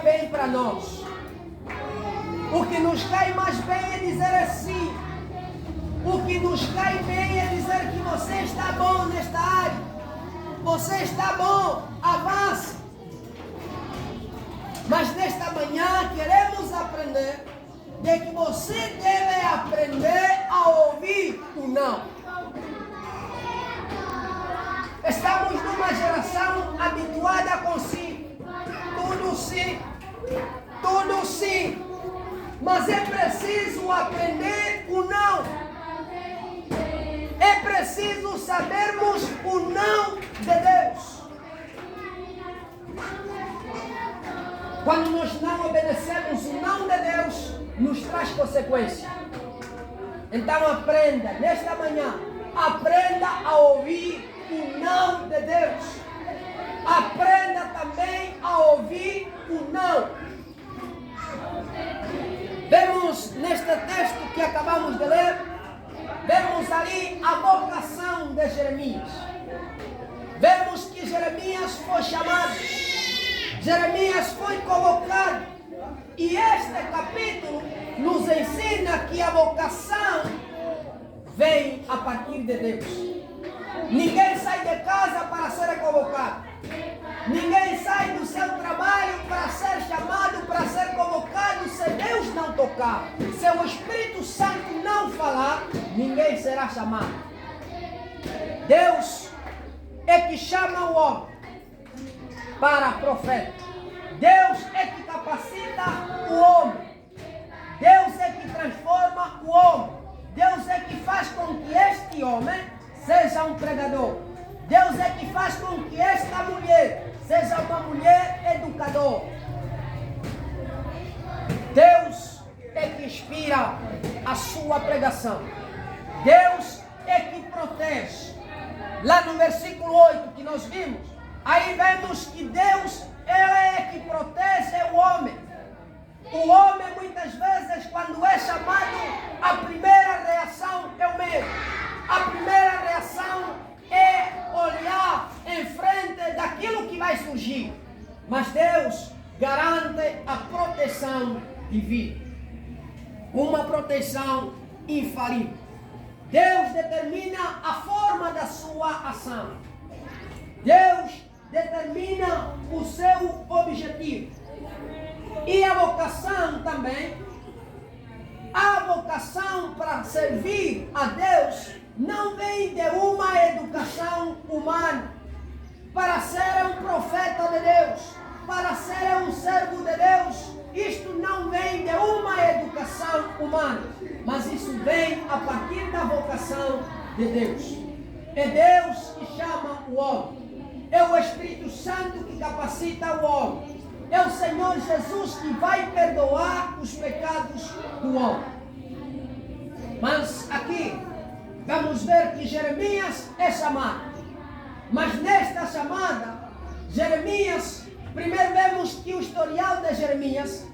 bem para nós. O que nos cai mais bem é dizer assim. O que nos cai bem é dizer que você está bom nesta área. Você está bom, avance. Mas nesta manhã queremos aprender de que você deve aprender a ouvir o não. Estamos numa geração habituada com sim. Tudo sim. Tudo sim. Mas é preciso aprender o não. É preciso sabermos o não de Deus. Quando nós não obedecemos o não de Deus, nos traz consequências. Então aprenda, nesta manhã, aprenda a ouvir o não de Deus. Aprenda também a ouvir o não. Vemos neste texto que acabamos de ler, vemos ali a vocação de Jeremias. Vemos que Jeremias foi chamado, Jeremias foi convocado. E este capítulo nos ensina que a vocação vem a partir de Deus. Ninguém sai de casa para ser convocado. Ninguém sai do seu trabalho para ser chamado, para ser convocado, se Deus não tocar. Se o Espírito Santo não falar, ninguém será chamado. Deus é que chama o homem para profeta. Deus é que capacita o homem. Deus é que transforma o homem. Deus é que faz com que este homem seja um pregador. Deus é que faz com que esta mulher seja uma mulher educadora. Deus é que inspira a sua pregação. Deus é que protege. Lá no versículo 8 que nós vimos, aí vemos que Deus, Ele é que protege o homem. O homem muitas vezes, quando é chamado, a primeira reação é o medo. A primeira reação é olhar em frente daquilo que vai surgir. Mas Deus garante a proteção divina. Uma proteção infalível. Deus determina a forma da sua ação. Deus determina o seu objetivo. E a vocação também. A vocação para servir a Deus não vem de uma educação humana. Para ser um profeta de Deus, para ser um servo de Deus, isto não vem de uma educação humana, mas isso vem a partir da vocação de Deus. É Deus que chama o homem. É o Espírito Santo que capacita o homem. É o Senhor Jesus que vai perdoar os pecados do homem. Mas aqui vamos ver que Jeremias é chamado. Mas nesta chamada, Jeremias, primeiro vemos que o historial de Jeremias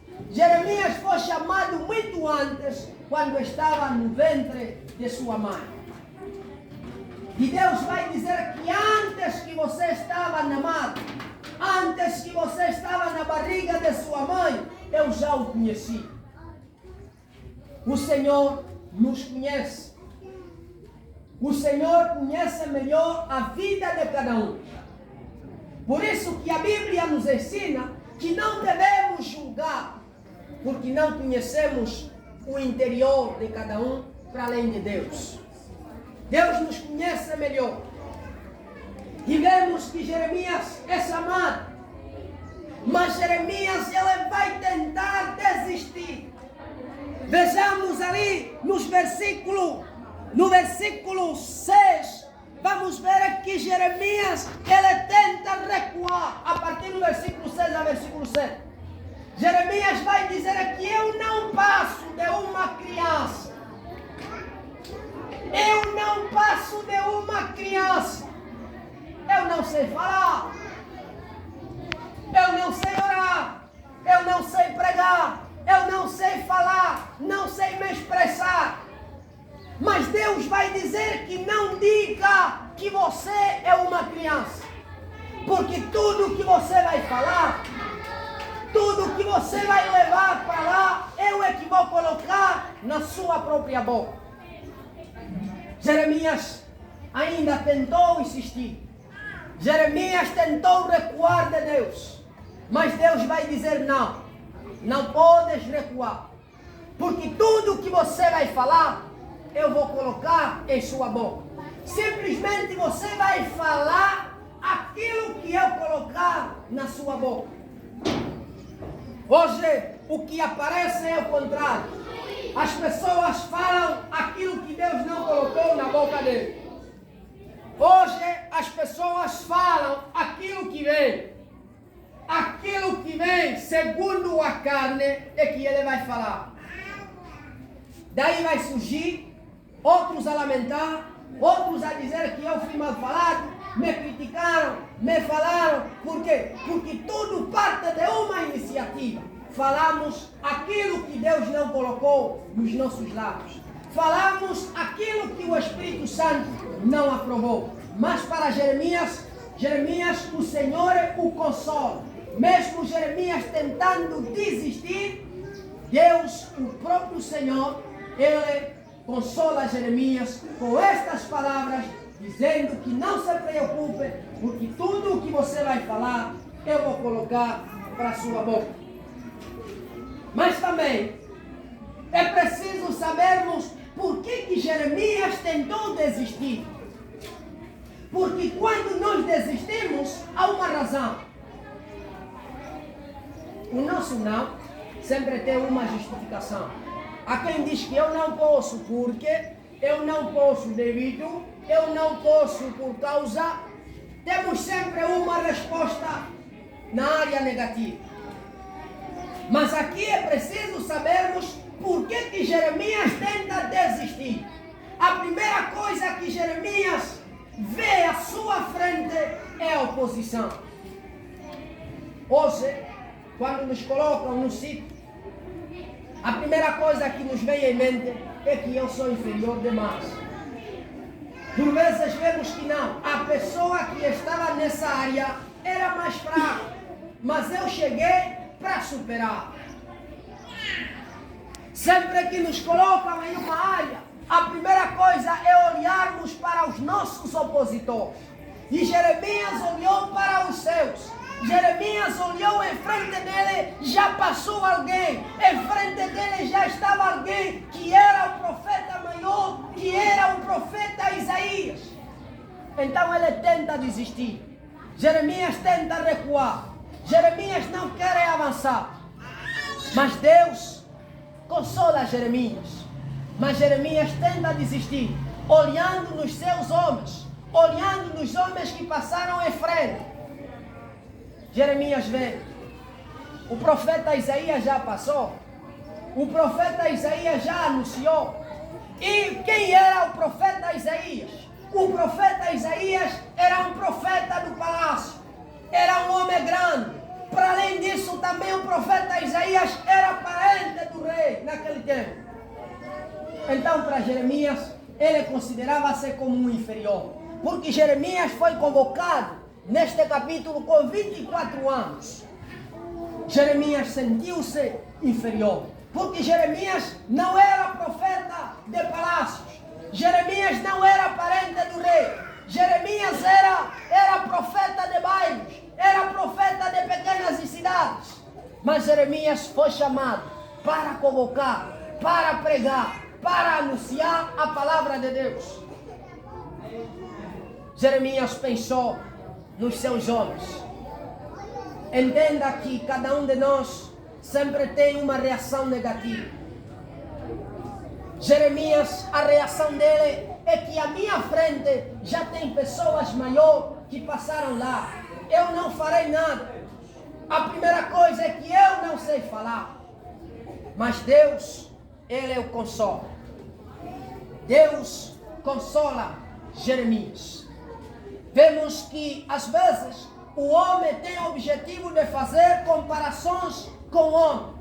foi chamado muito antes, quando estava no ventre de sua mãe. E Deus vai dizer que antes que você estava na madre, antes que você estava na barriga de sua mãe, eu já o conheci. O Senhor nos conhece. O Senhor conhece melhor a vida de cada um. Por isso que a Bíblia nos ensina que não devemos julgar, porque não conhecemos o interior de cada um para além de Deus. Deus nos conhece melhor. E vemos que Jeremias é chamado. Mas Jeremias, ele vai tentar desistir. Vejamos ali no versículo 6, vamos ver que Jeremias, ele tenta recuar, a partir do versículo 6 ao versículo 7. Jeremias vai dizer que eu não passo de uma criança. Eu não passo de uma criança. Eu não sei falar. Eu não sei orar. Eu não sei pregar. Eu não sei falar. Não sei me expressar. Mas Deus vai dizer que não diga que você é uma criança. Porque tudo que você vai falar, tudo que você vai levar para lá, eu é que vou colocar na sua própria boca. Jeremias ainda tentou insistir. Jeremias tentou recuar de Deus. Mas Deus vai dizer não. Não podes recuar. Porque tudo que você vai falar, eu vou colocar em sua boca. Simplesmente você vai falar aquilo que eu colocar na sua boca. Hoje, o que aparece é o contrário. As pessoas falam aquilo que Deus não colocou na boca dele. Hoje, as pessoas falam aquilo que vem. Aquilo que vem, segundo a carne, é que ele vai falar. Daí vai surgir outros a lamentar, outros a dizer que eu fui mal falado, me criticaram, me falaram. Por quê? Porque tudo parte de uma iniciativa. Falamos aquilo que Deus não colocou nos nossos lábios. Falamos aquilo que o Espírito Santo não aprovou. Mas para Jeremias, o Senhor o consola. Mesmo Jeremias tentando desistir, Deus, o próprio Senhor, ele consola Jeremias com estas palavras, dizendo que não se preocupe, porque tudo o que você vai falar, eu vou colocar para a sua boca. Mas também é preciso sabermos por que Jeremias tentou desistir. Porque quando nós desistimos, há uma razão. O nosso não sempre tem uma justificação. Há quem diz que eu não posso porque, eu não posso devido, eu não posso por causa. Temos sempre uma resposta na área negativa. Mas aqui é preciso sabermos por que Jeremias tenta desistir. A primeira coisa que Jeremias vê à sua frente é a oposição. Hoje, quando nos colocam no sítio, a primeira coisa que nos vem em mente é que eu sou inferior demais. Por vezes vemos que não. A pessoa que estava nessa área era mais fraca, mas eu cheguei para superar. Sempre que nos colocam em uma área, a primeira coisa é olharmos para os nossos opositores. E Jeremias olhou para os seus. Jeremias olhou em frente dele, já passou alguém. Em frente dele já estava alguém que era o profeta maior, que era o profeta Isaías. Então ele tenta desistir. Jeremias tenta recuar. Jeremias não quer avançar. Mas Deus consola Jeremias. Mas Jeremias tenta desistir, olhando nos seus homens, olhando nos homens que passaram em frente. Jeremias vê, o profeta Isaías já passou, o profeta Isaías já anunciou. E quem era o profeta Isaías? O profeta Isaías era um profeta do palácio, era um homem grande. Para além disso, também o profeta Isaías era parente do rei naquele tempo. Então, para Jeremias, ele considerava-se como um inferior. Porque Jeremias foi convocado neste capítulo com 24 anos. Jeremias sentiu-se inferior. Porque Jeremias não era profeta de palácios. Jeremias não era parente do rei. Jeremias era profeta de bairros. Era profeta de pequenas cidades. Mas Jeremias foi chamado para convocar, para pregar, para anunciar a palavra de Deus. Jeremias pensou nos seus homens. Entenda que cada um de nós sempre tem uma reação negativa. Jeremias, a reação dele é que à minha frente já tem pessoas maiores que passaram lá. Eu não farei nada. A primeira coisa é que eu não sei falar. Mas Deus, ele o consola. Deus consola Jeremias. Vemos que às vezes o homem tem o objetivo de fazer comparações com o homem.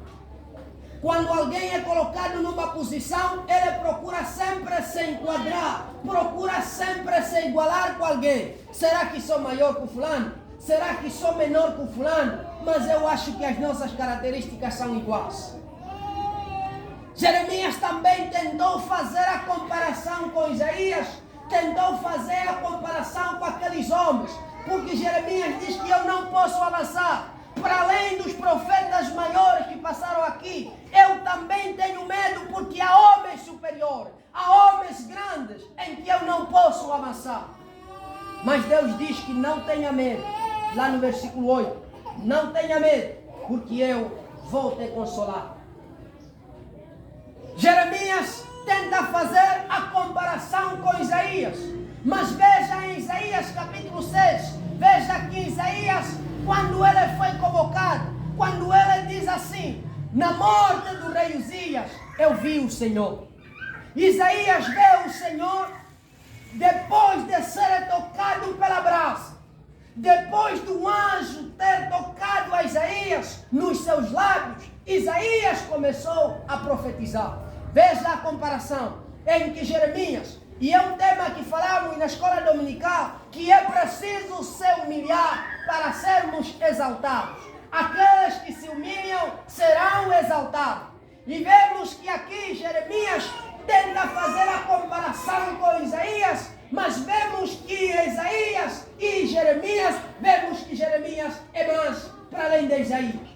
Quando alguém é colocado numa posição, ele procura sempre se enquadrar, procura sempre se igualar com alguém. Será que sou maior que o fulano? Será que sou menor que o fulano? mas eu acho que as nossas características são iguais. Jeremias também tentou fazer a comparação com Isaías, tentou fazer a comparação com aqueles homens, porque Jeremias diz que eu não posso avançar. Para além dos profetas maiores que passaram aqui, eu também tenho medo, porque há homens superiores, há homens grandes em que eu não posso avançar. Mas Deus diz que não tenha medo, lá no versículo 8, não tenha medo, porque eu vou te consolar. Jeremias tenta fazer a comparação com Isaías, mas veja em Isaías capítulo 6, veja que Isaías, quando ele foi convocado, quando ele diz assim: na morte do rei Uzias, eu vi o Senhor. Isaías vê o Senhor depois de ser tocado pela brasa, depois do anjo ter tocado a Isaías nos seus lábios. Isaías começou a profetizar. Veja a comparação em que Jeremias, e é um tema que falamos na escola dominical, que é preciso se humilhar para sermos exaltados. Aqueles que se humilham serão exaltados. E vemos que aqui Jeremias tenta fazer a comparação com Isaías, mas vemos que Isaías e Jeremias, vemos que Jeremias é mais para além de Isaías.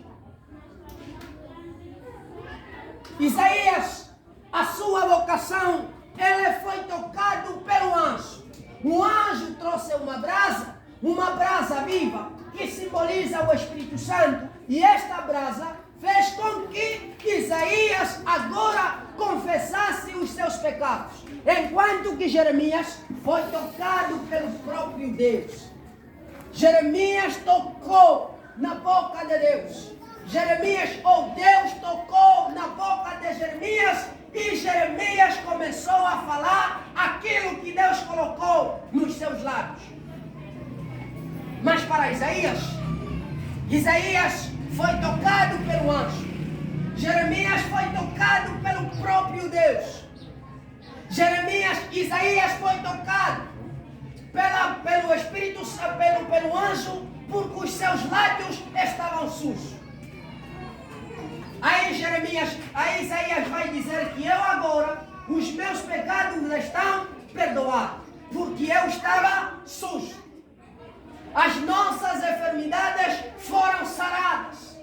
Isaías, a sua vocação, ele foi tocado pelo anjo. O anjo trouxe uma brasa viva, que simboliza o Espírito Santo. E esta brasa fez com que Isaías agora confessasse os seus pecados, enquanto que Jeremias foi tocado pelo próprio Deus. Jeremias tocou na boca de Deus. Deus tocou na boca de Jeremias, e Jeremias começou a falar aquilo que Deus colocou nos seus lábios. Mas para Isaías foi tocado pelo anjo. Jeremias foi tocado pelo próprio Deus. Isaías foi tocado pelo Espírito, pelo anjo, porque os seus lábios estavam sujos. Aí Isaías vai dizer que eu agora, os meus pecados estão perdoados, porque eu estava sujo. As nossas enfermidades foram saradas.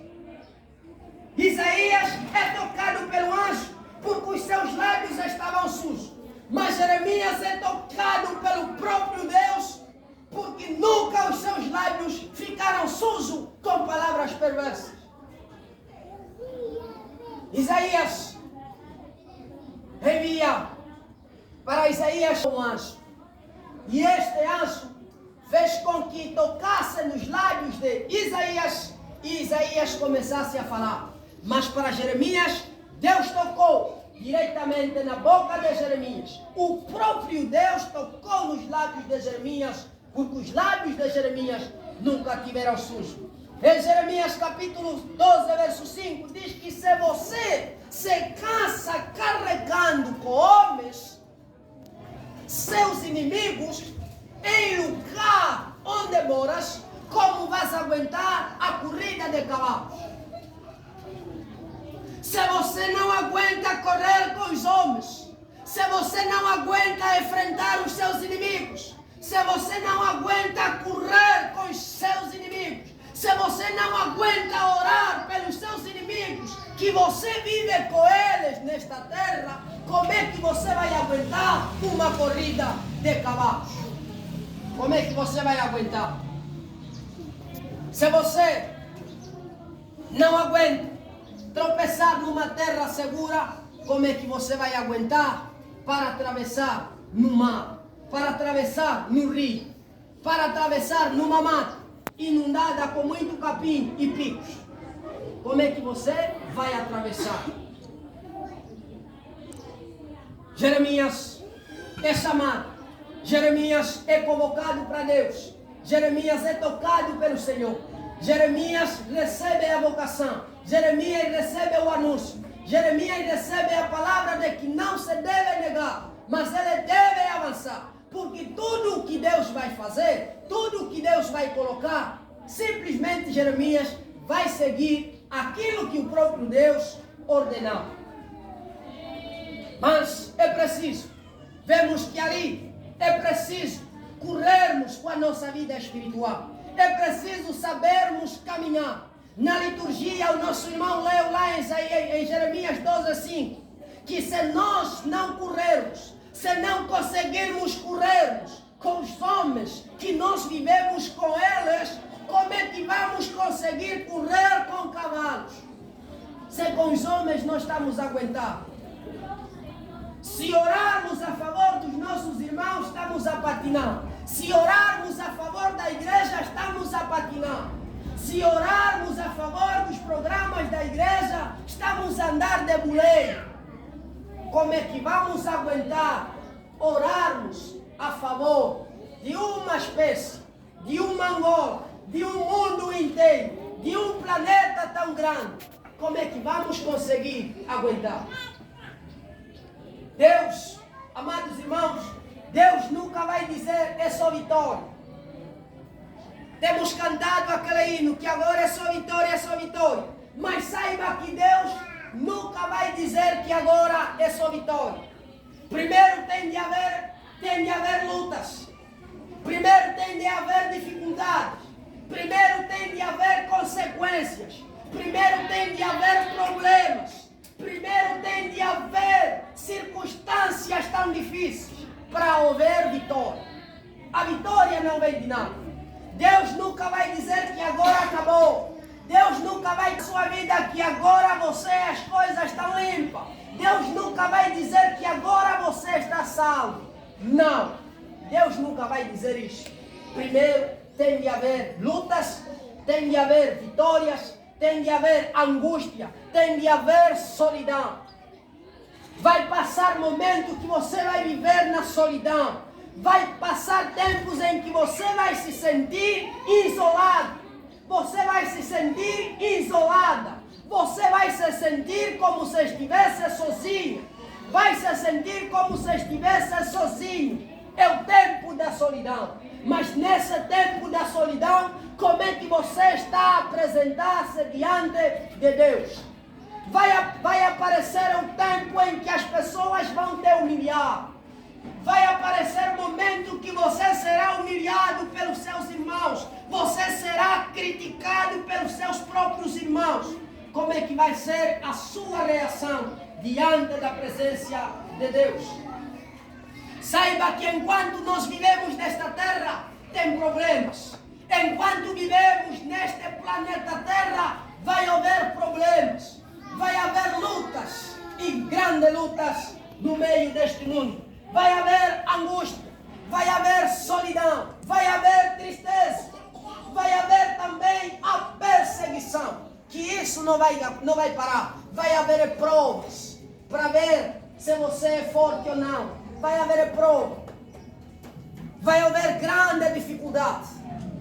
Isaías é tocado pelo anjo, porque os seus lábios estavam sujos. Mas Jeremias é tocado pelo próprio Deus, porque nunca os seus lábios ficaram sujos com palavras perversas. Isaías envia para Isaías um anjo, e este anjo fez com que tocasse nos lábios de Isaías, e Isaías começasse a falar. Mas para Jeremias, Deus tocou diretamente na boca de Jeremias. O próprio Deus tocou nos lábios de Jeremias, porque os lábios de Jeremias nunca tiveram sujo. Em Jeremias capítulo 12, verso 5, diz que se você se cansa carregando com homens, seus inimigos, em lugar onde moras, como vais aguentar a corrida de cavalos? Se você não aguenta correr com os homens, se você não aguenta enfrentar os seus inimigos, se você não aguenta correr com os seus inimigos, se você não aguenta orar pelos seus inimigos, que você vive com eles nesta terra, como é que você vai aguentar uma corrida de cavalos? Como é que você vai aguentar? Se você não aguenta tropeçar numa terra segura, como é que você vai aguentar para atravessar no mar, para atravessar no rio, para atravessar numa mata inundada com muito capim e picos? Como é que você vai atravessar? Jeremias é chamado, Jeremias é convocado para Deus, Jeremias é tocado pelo Senhor, Jeremias recebe a vocação, Jeremias recebe o anúncio, Jeremias recebe a palavra de que não se deve negar, mas ele deve avançar, porque tudo o que Deus vai fazer, tudo o que Deus vai colocar, simplesmente Jeremias vai seguir aquilo que o próprio Deus ordenou. Mas é preciso, vemos que ali é preciso corrermos com a nossa vida espiritual. É preciso sabermos caminhar. Na liturgia, o nosso irmão leu lá em Jeremias 12:5, que se nós não corrermos, se não conseguirmos corrermos com os homens que nós vivemos com eles, como é que vamos conseguir correr com cavalos? Se com os homens nós estamos a aguentar. Se orarmos a favor dos nossos irmãos, estamos a patinar. Se orarmos a favor da igreja, estamos a patinar. Se orarmos a favor dos programas da igreja, estamos a andar de boleia. Como é que vamos aguentar orarmos a favor de uma espécie, de uma Angola, de um mundo inteiro, de um planeta tão grande? Como é que vamos conseguir aguentar? Deus, amados irmãos, Deus nunca vai dizer é só vitória. Temos cantado aquele hino que agora é só vitória, é só vitória. Mas saiba que Deus nunca vai dizer que agora é só vitória. Primeiro tem de haver lutas. Primeiro tem de haver dificuldades. Primeiro tem de haver consequências. Primeiro tem de haver problemas. Primeiro tem de haver circunstâncias tão difíceis para haver vitória. A vitória não vem de nada. Deus nunca vai dizer que agora acabou. Deus nunca vai dizer na sua vida que agora as coisas estão limpas. Deus nunca vai dizer que agora você está salvo. Não. Deus nunca vai dizer isso. Primeiro tem de haver lutas, tem de haver vitórias, tem de haver angústia, tem de haver solidão. Vai passar momentos que você vai viver na solidão. Vai passar tempos em que você vai se sentir isolado. Você vai se sentir isolada. Você vai se sentir como se estivesse sozinho. Vai se sentir como se estivesse sozinho. É o tempo da solidão. Mas nesse tempo da solidão, como é que você está a apresentar-se diante de Deus? Vai aparecer um tempo em que as pessoas vão te humilhar. Vai aparecer um momento que você será humilhado pelos seus irmãos. Você será criticado pelos seus próprios irmãos. Como é que vai ser a sua reação diante da presença de Deus? Saiba que enquanto nós vivemos nesta terra, tem problemas. Enquanto vivemos neste planeta Terra, vai haver problemas. Vai haver lutas e grandes lutas no meio deste mundo. Vai haver angústia, vai haver solidão, vai haver tristeza, vai haver também a perseguição, que isso não vai parar. Vai haver provas para ver se você é forte ou não. Vai haver prova, vai haver grande dificuldade.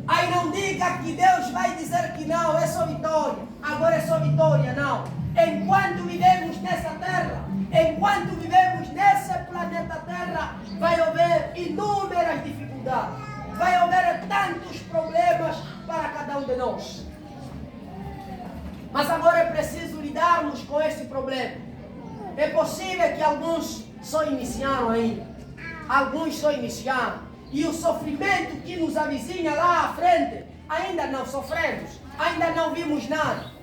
Aí não diga que Deus vai dizer que não, é só vitória, agora é só vitória, não. Enquanto vivemos nessa terra, enquanto vivemos nesse planeta Terra, vai haver inúmeras dificuldades, vai haver tantos problemas para cada um de nós. Mas agora é preciso lidarmos com esse problema. É possível que alguns só iniciaram ainda, alguns só iniciaram, e o sofrimento que nos avizinha lá à frente, ainda não sofremos, ainda não vimos nada.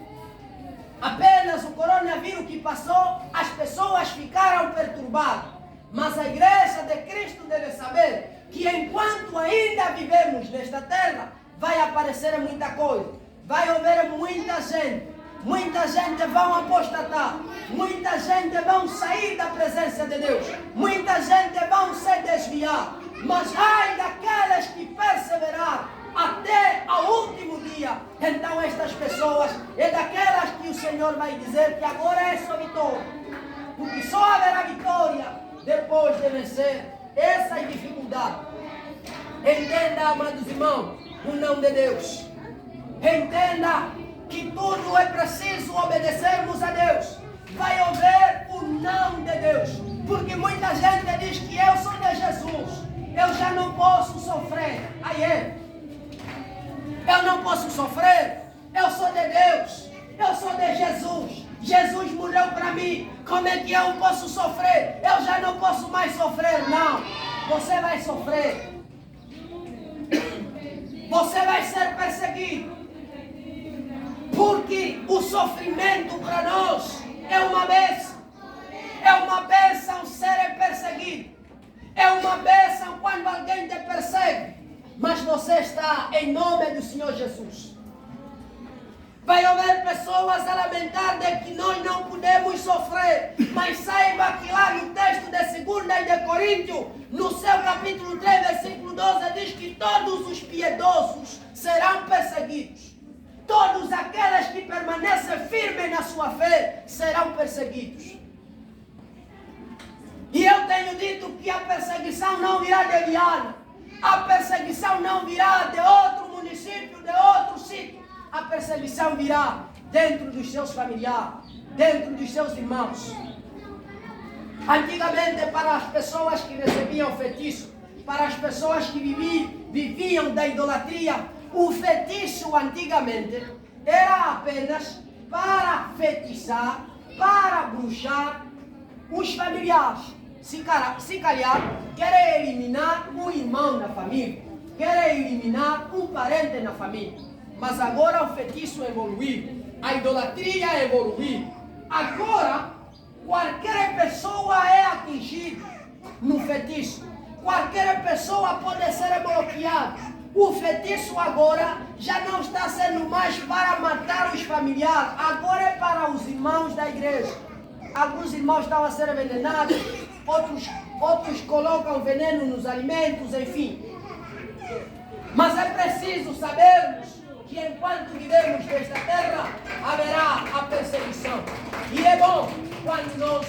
Apenas o coronavírus que passou, as pessoas ficaram perturbadas. Mas a igreja de Cristo deve saber que enquanto ainda vivemos nesta terra, vai aparecer muita coisa. Vai haver muita gente vão apostatar, muita gente vão sair da presença de Deus, muita gente vão se desviar. Mas ai daqueles que perseveraram até ao último dia. Então estas pessoas é daquelas que o Senhor vai dizer que agora é só vitória. Porque só haverá vitória depois de vencer essas dificuldades. Entenda, amados irmãos, o nome de Deus. Entenda que tudo é preciso obedecermos a Deus. Vai haver o não de Deus. Porque muita gente diz que eu sou de Jesus, eu já não posso sofrer. Aí é. Eu não posso sofrer, Eu sou de Deus. Eu sou de Jesus. Jesus morreu para mim. Como é que eu posso sofrer? Eu já não posso mais sofrer. Não. Você vai sofrer. Você vai ser perseguido. Porque o sofrimento para nós é uma bênção. É uma bênção ser perseguido. É uma bênção quando alguém te persegue. Mas você está em nome do Senhor Jesus. Vai haver pessoas a lamentar de que nós não podemos sofrer. Mas saiba que lá no texto de 2 de Coríntios, no seu capítulo 3, versículo 12, diz que todos os piedosos serão perseguidos. Todos aqueles que permanecem firmes na sua fé serão perseguidos. E eu tenho dito que a perseguição não virá de Viana. A perseguição não virá de outro município, de outro sítio. A perseguição virá dentro dos seus familiares, dentro dos seus irmãos. Antigamente, para as pessoas que recebiam feitiço, para as pessoas que viviam da idolatria, o feitiço antigamente era apenas para feitiçar, para bruxar os familiares. Se calhar, querer eliminar um irmão da família, querer eliminar um parente na família. Mas agora o feitiço evoluiu, a idolatria evoluiu. Agora, qualquer pessoa é atingida no feitiço. Qualquer pessoa pode ser bloqueada. O feitiço agora já não está sendo mais para matar os familiares, agora é para os irmãos da igreja. Alguns irmãos estão a ser envenenados, outros colocam veneno nos alimentos, enfim. Mas é preciso sabermos que enquanto vivemos nesta terra, haverá a perseguição. E é bom quando nós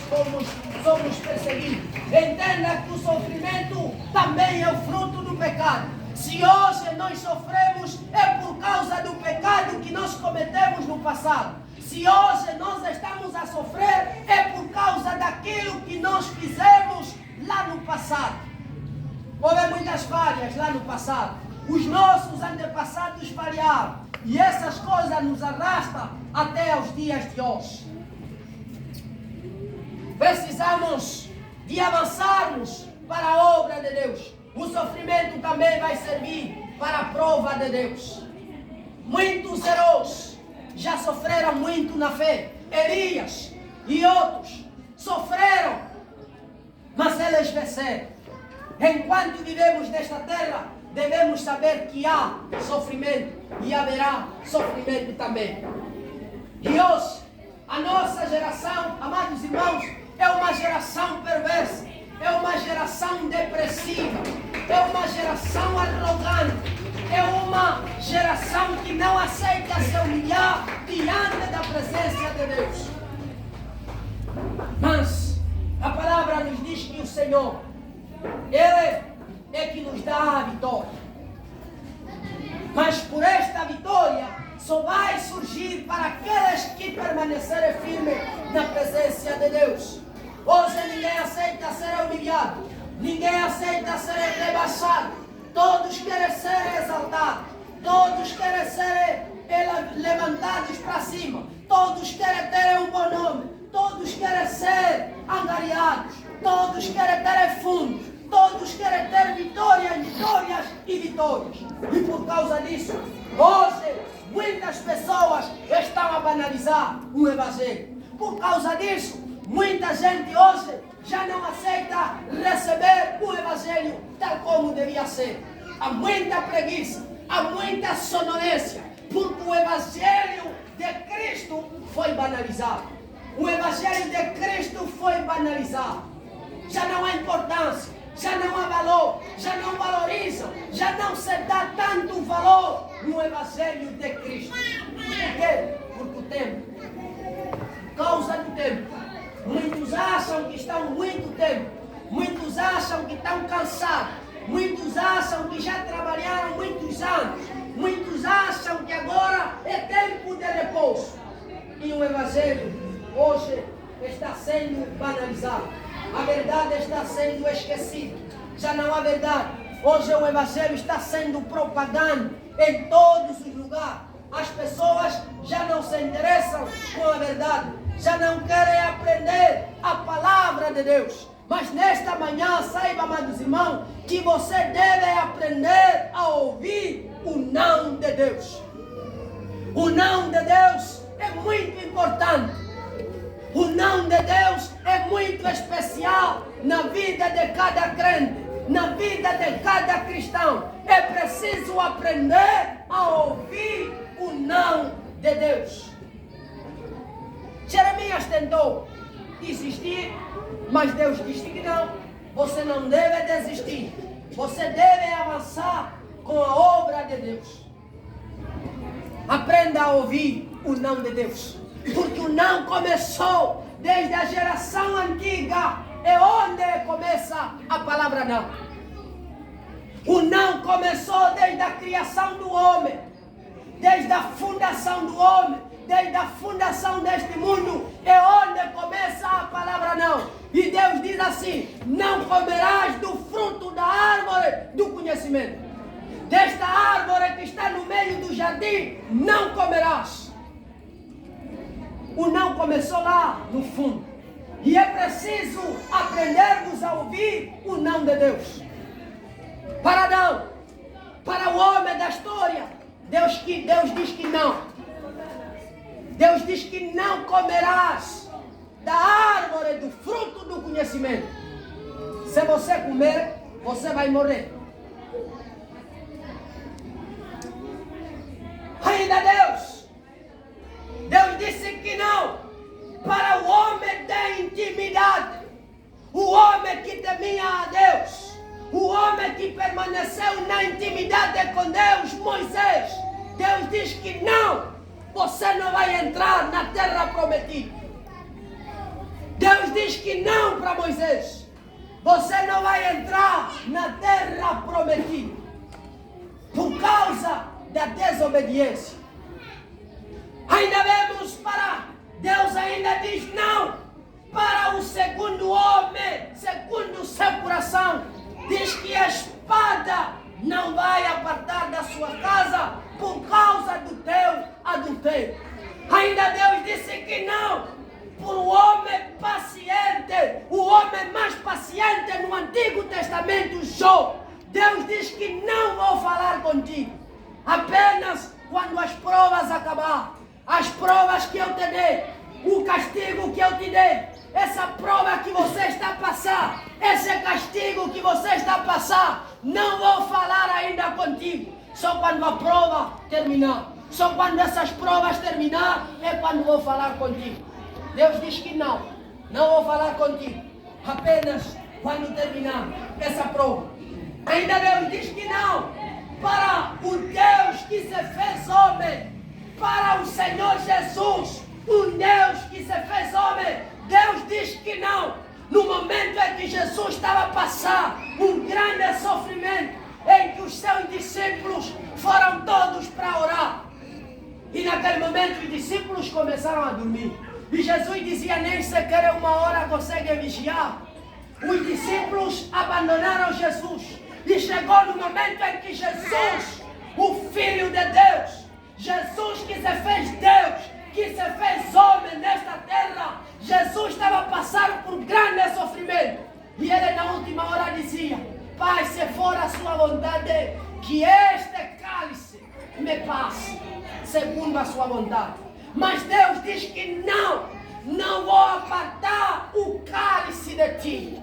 somos perseguidos. Entenda que o sofrimento também é o fruto do pecado. Se hoje nós sofremos, é por causa do pecado que nós cometemos no passado. Se hoje nós estamos a sofrer, é por causa daquilo que nós fizemos lá no passado. Houve muitas falhas lá no passado. Os nossos antepassados falharam. E essas coisas nos arrastam até os dias de hoje. Precisamos de avançarmos para a obra de Deus. O sofrimento também vai servir para a prova de Deus. Muitos heróis já sofreram muito na fé. Elias e outros sofreram, mas eles venceram. Enquanto vivemos nesta terra, devemos saber que há sofrimento e haverá sofrimento também. E hoje, a nossa geração, amados irmãos, é uma geração perversa, é uma geração depressiva, é uma geração arrogante, é uma geração que não aceita se humilhar diante da presença de Deus. Mas a palavra nos diz que o Senhor, Ele é que nos dá a vitória. Mas por esta vitória só vai surgir para aqueles que permanecerem firmes na presença de Deus. Hoje ninguém aceita ser humilhado, ninguém aceita ser rebaixado. Todos querem ser exaltados, todos querem ser levantados para cima, todos querem ter um bom nome, todos querem ser angariados, todos querem ter fundos, todos querem ter vitórias e vitórias. E por causa disso, hoje muitas pessoas estão a banalizar o Evangelho. Por causa disso, muita gente hoje já não aceita receber o Evangelho tal como devia ser. Há muita preguiça, há muita sonolência, porque o Evangelho de Cristo foi banalizado. O Evangelho de Cristo foi banalizado. Já não há importância, já não há valor, já não valorizam, já não se dá tanto valor no Evangelho de Cristo. Por quê? Porque o tempo, por causa do tempo, muitos acham que estão muito tempo, muitos acham que estão cansados, muitos acham que já trabalharam muitos anos, muitos acham que agora é tempo de repouso. E o Evangelho hoje está sendo banalizado. A verdade está sendo esquecida. Já não há verdade. Hoje o Evangelho está sendo propagado em todos os lugares. as pessoas já não se interessam com a verdade, já não querem aprender a palavra de Deus. Mas nesta manhã, saiba, amados irmãos, que você deve aprender a ouvir o não de Deus. O não de Deus é muito importante. O não de Deus é muito especial na vida de cada crente, na vida de cada cristão. É preciso aprender a ouvir o não de Deus. Jeremias tentou desistir, mas Deus disse que não. Você não deve desistir. Você deve avançar com a obra de Deus. Aprenda a ouvir o não de Deus. Porque o não começou desde a geração antiga. É onde começa a palavra não. O não começou desde a criação do homem. Desde a fundação do homem. Desde a fundação deste mundo. É onde começa a palavra não. E Deus diz assim: não comerás do fruto da árvore do conhecimento. Desta árvore que está no meio do jardim, não comerás. O não começou lá no fundo. E é preciso aprendermos a ouvir o não de Deus. Para Adão, para o homem da história, Deus diz que não. Deus diz que não comerás da árvore do fruto do conhecimento. Se você comer, você vai morrer. Ainda Deus disse que não para o homem da intimidade, o homem que temia a Deus, o homem que permaneceu na intimidade com Deus, Moisés. Deus diz que não, você não vai entrar na terra prometida. Deus diz que não para Moisés, você não vai entrar na terra prometida, por causa da desobediência. Ainda vemos para Deus ainda diz não para o segundo homem, segundo o seu coração. Diz que a espada não vai apartar da sua casa por causa do teu adultério. Ainda Deus disse que não por um homem paciente, o homem mais paciente no Antigo Testamento, Jó. Deus diz que não vou falar contigo. Apenas quando as provas acabar, as provas que eu te dei, o castigo que eu te dei, essa prova que você está a passar, esse castigo que você está a passar, não vou falar ainda contigo. Só quando a prova terminar, só quando essas provas terminar, é quando vou falar contigo. Deus diz que não vou falar contigo, apenas quando terminar essa prova. Ainda Deus diz que não para o Deus que se fez homem, para o Senhor Jesus, um Deus que se fez homem. Deus diz que não, no momento em que Jesus estava a passar um grande sofrimento, em que os seus discípulos foram todos para orar. E naquele momento os discípulos começaram a dormir. E Jesus dizia: nem sequer uma hora conseguem vigiar. Os discípulos abandonaram Jesus. E chegou no momento em que Jesus, o Filho de Deus, Jesus que se fez Deus, que se fez homem nesta terra, Jesus estava a passar por grande sofrimento. E ele na última hora dizia: Pai, se for a sua vontade, que este cálice me passe, segundo a sua vontade. Mas Deus diz que não vou apartar o cálice de ti.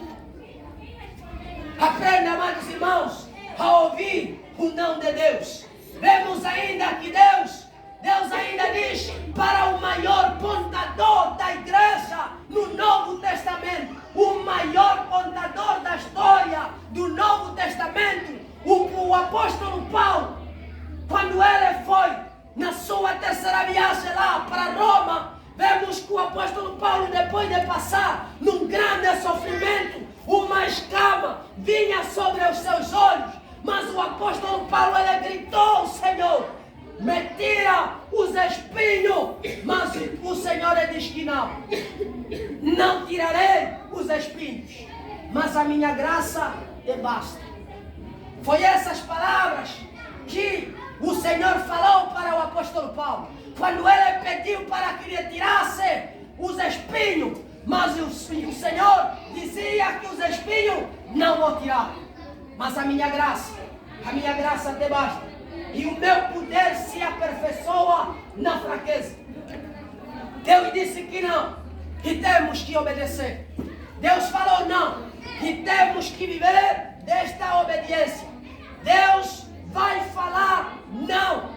Aprenda, amados irmãos, a ouvir o não de Deus. Vemos ainda que Deus ainda diz para o maior pontador da igreja no Novo Testamento, o maior pontador da história do Novo Testamento, o apóstolo Paulo, quando ele foi na sua terceira viagem lá para Roma, vemos que o apóstolo Paulo, depois de passar num grande sofrimento, uma escama vinha sobre os seus olhos, mas o apóstolo Paulo, ele gritou: Senhor, me tira os espinhos. Mas o Senhor diz que não tirarei os espinhos, mas a minha graça te basta. Foi essas palavras que o Senhor falou para o apóstolo Paulo, quando ele pediu para que lhe tirasse os espinhos, mas o Senhor dizia que os espinhos não vou tirar, mas a minha graça te basta, e o meu poder se aperfeiçoa na fraqueza. Deus disse que não, e temos que obedecer. Deus falou não, e temos que viver desta obediência. Deus vai falar não.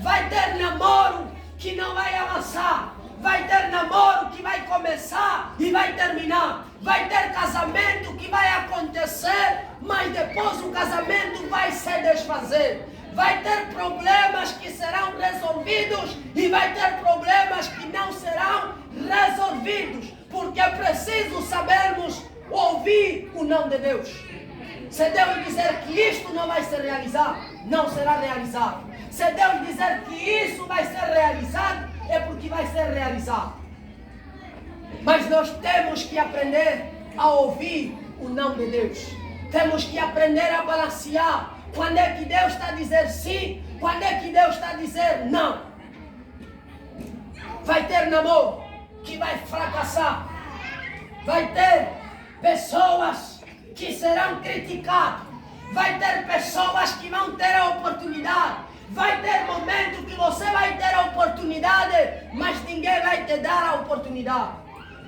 Vai ter namoro que não vai avançar. Vai ter namoro que vai começar e vai terminar. Vai ter casamento que vai acontecer, mas depois o casamento vai se desfazer. Vai ter problemas que serão resolvidos e vai ter problemas que não serão resolvidos, porque é preciso sabermos ouvir o não de Deus. Se Deus dizer que isto não vai ser realizado, não será realizado. Se Deus dizer que isso vai ser realizado, é porque vai ser realizado. Mas nós temos que aprender a ouvir o não de Deus. Temos que aprender a balancear. Quando é que Deus está a dizer sim? Quando é que Deus está a dizer não? Vai ter namoro que vai fracassar. Vai ter pessoas que serão criticadas. Vai ter pessoas que vão ter a oportunidade. Vai ter momento que você vai ter a oportunidade, mas ninguém vai te dar a oportunidade.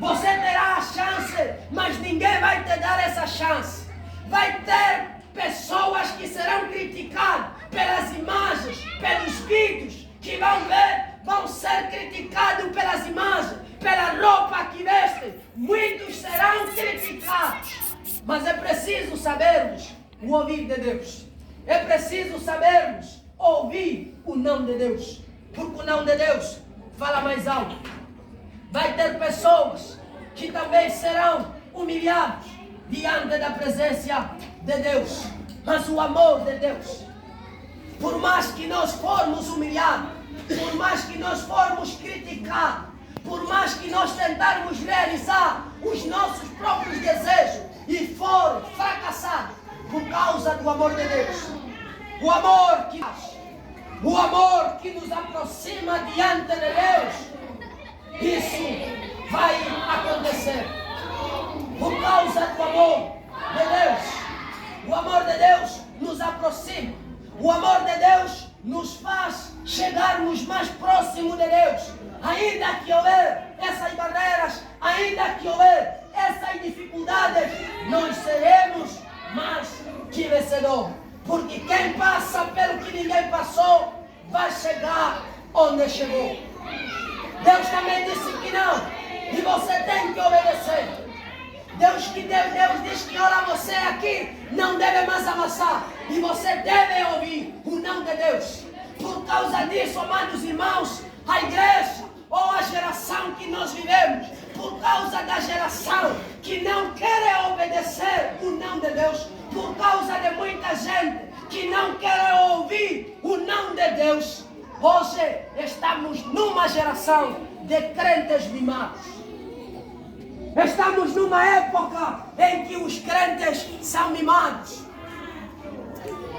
Você terá a chance, mas ninguém vai te dar essa chance. Vai ter pessoas que serão criticadas pelas imagens, pelos vídeos que vão ver, vão ser criticados pelas imagens, pela roupa que vestem. Muitos serão criticados, mas é preciso sabermos o ouvir de Deus. É preciso sabermos ouvir o não de Deus, porque o não de Deus fala mais alto. Vai ter pessoas que também serão humilhadas diante da presença de Deus, mas o amor de Deus, por mais que nós formos humilhados, por mais que nós formos criticados, por mais que nós tentarmos realizar os nossos próprios desejos e for fracassado por causa do amor de Deus, o amor que nos aproxima diante de Deus, isso vai acontecer por causa do amor de Deus. O amor de Deus nos aproxima. O amor de Deus nos faz chegarmos mais próximo de Deus. Ainda que houver essas barreiras, ainda que houver essas dificuldades, nós seremos mais que vencedor. Porque quem passa pelo que ninguém passou, vai chegar onde chegou. Deus também disse que não, e você tem que obedecer. Deus diz que ora você aqui não deve mais avançar, e você deve ouvir o não de Deus. Por causa disso, amados irmãos, a igreja ou a geração que nós vivemos, por causa da geração que não quer obedecer o não de Deus, por causa de muita gente que não quer ouvir o não de Deus, hoje estamos numa geração de crentes mimados. Estamos numa época em que os crentes são mimados.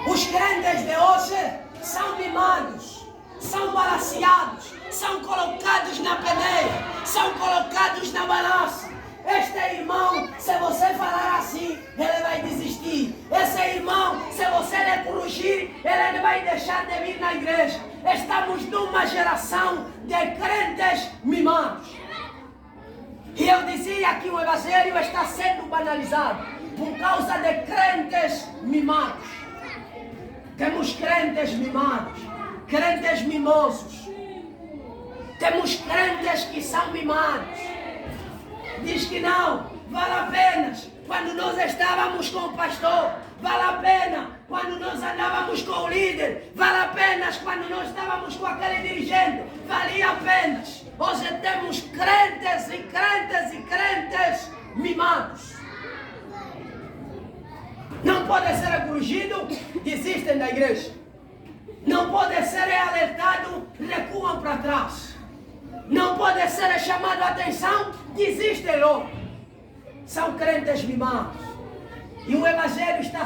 Os crentes de hoje são mimados, são balanceados, são colocados na peneira, são colocados na balança. Este irmão, se você falar assim, ele vai desistir. Esse irmão, se você lhe corrigir, ele vai deixar de vir na igreja. Estamos numa geração de crentes mimados. E eu dizia que o evangelho está sendo banalizado por causa de crentes mimados. Temos crentes mimados, crentes mimosos. Temos crentes que são mimados. Diz que não, vale a pena quando nós estávamos com o pastor, vale a pena quando nós andávamos com o líder, vale a pena quando nós estávamos com aquele dirigente, valia a pena. Hoje temos crentes e crentes e crentes mimados. Não pode ser corrigido, desistem da igreja. Não pode ser alertado, recuam para trás. Não pode ser chamado a atenção, desistem logo. São crentes mimados. E o evangelho está